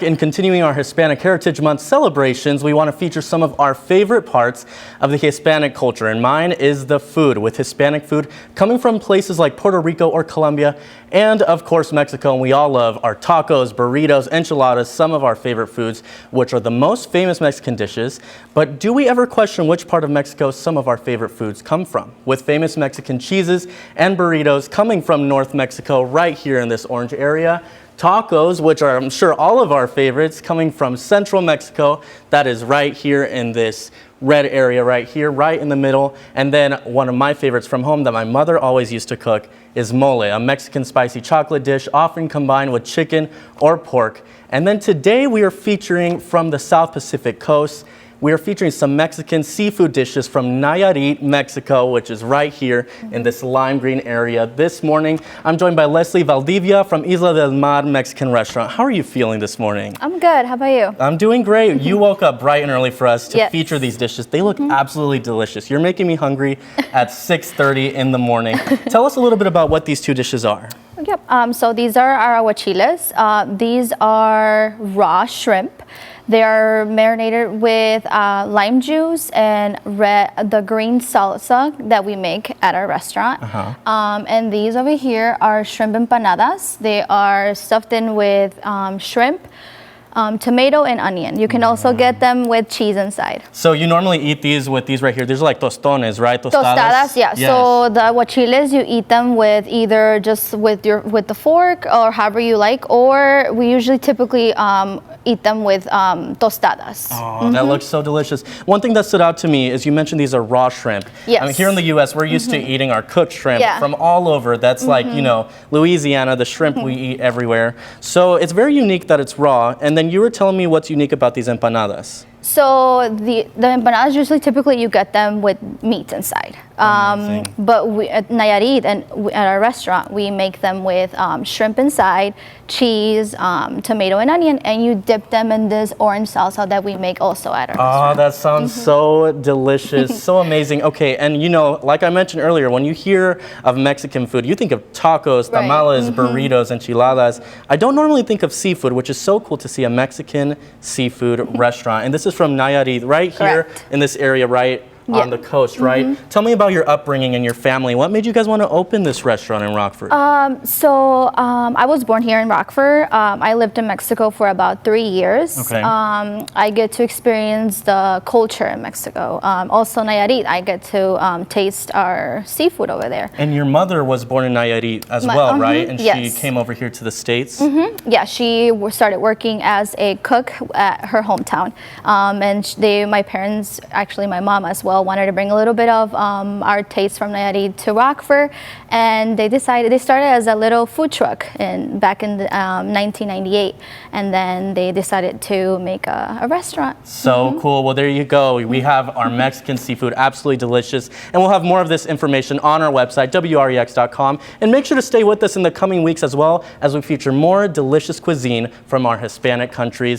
In continuing our Hispanic Heritage Month celebrations, we want to feature some of our favorite parts of the Hispanic culture, and mine is the food, with Hispanic food coming from places like Puerto Rico or Colombia, and of course Mexico. And we all love our tacos, burritos, enchiladas, some of our favorite foods, which are the most famous Mexican dishes. But do we ever question which part of Mexico some of our favorite foods come from? With famous Mexican cheeses and burritos coming from North Mexico, right here in this orange area. Tacos, which are, I'm sure, all of our favorites, coming from Central Mexico. That is right here in this red area right here, right in the middle. And then one of my favorites from home that my mother always used to cook is mole, a Mexican spicy chocolate dish, often combined with chicken or pork. And then today we are featuring from the South Pacific coast. We are featuring some Mexican seafood dishes from Nayarit, Mexico, which is right here in this lime green area. This morning, I'm joined by Leslie Valdivia from Isla del Mar Mexican Restaurant. How are you feeling this morning? I'm good. How about you? I'm doing great. You woke up bright and early for us to feature these dishes. They look absolutely delicious. You're making me hungry at 6:30 in the morning. Tell us a little bit about what these two dishes are. Yep. So these are our aguachiles. These are raw shrimp. They are marinated with lime juice and the green salsa that we make at our restaurant. And these over here are shrimp empanadas. They are stuffed in with shrimp, tomato, and onion. You can also get them with cheese inside. So you normally eat these with these right here. These are like tostones, right? Tostadas, yeah. Yes. So the aguachiles, you eat them with either just with the fork or however you like, or we usually typically eat them with tostadas. Oh, that looks so delicious. One thing that stood out to me is you mentioned these are raw shrimp. Yes. I mean, here in the U.S., we're used to eating our cooked shrimp from all over. That's like, you know, Louisiana, the shrimp we eat everywhere. So it's very unique that it's raw. And then you were telling me what's unique about these empanadas. So the empanadas, usually typically you get them with meat inside. But we, at Nayarit and at our restaurant, we make them with shrimp inside, cheese, tomato and onion, and you dip them in this orange salsa that we make also at our restaurant. Oh, that sounds so delicious, so amazing. Okay, and you know, like I mentioned earlier, when you hear of Mexican food, you think of tacos, tamales, burritos, enchiladas. I don't normally think of seafood, which is so cool to see a Mexican seafood restaurant. And this is from Nayarit, right here in this area, right on the coast, right? Tell me about your upbringing and your family. What made you guys want to open this restaurant in Rockford? I was born here in Rockford. I lived in Mexico for about 3 years. Okay. I get to experience the culture in Mexico. Also Nayarit, I get to taste our seafood over there. And your mother was born in Nayarit as well, right? And she came over here to the States? Yeah, she started working as a cook at her hometown. And my parents, actually my mom as well, wanted to bring a little bit of our taste from Nayarit to Rockford, and they started as a little food truck back in 1998, and then they decided to make a restaurant. So cool. Well, there you go. We have our Mexican seafood, absolutely delicious, and we'll have more of this information on our website, WREX.com, and make sure to stay with us in the coming weeks as well as we feature more delicious cuisine from our Hispanic countries.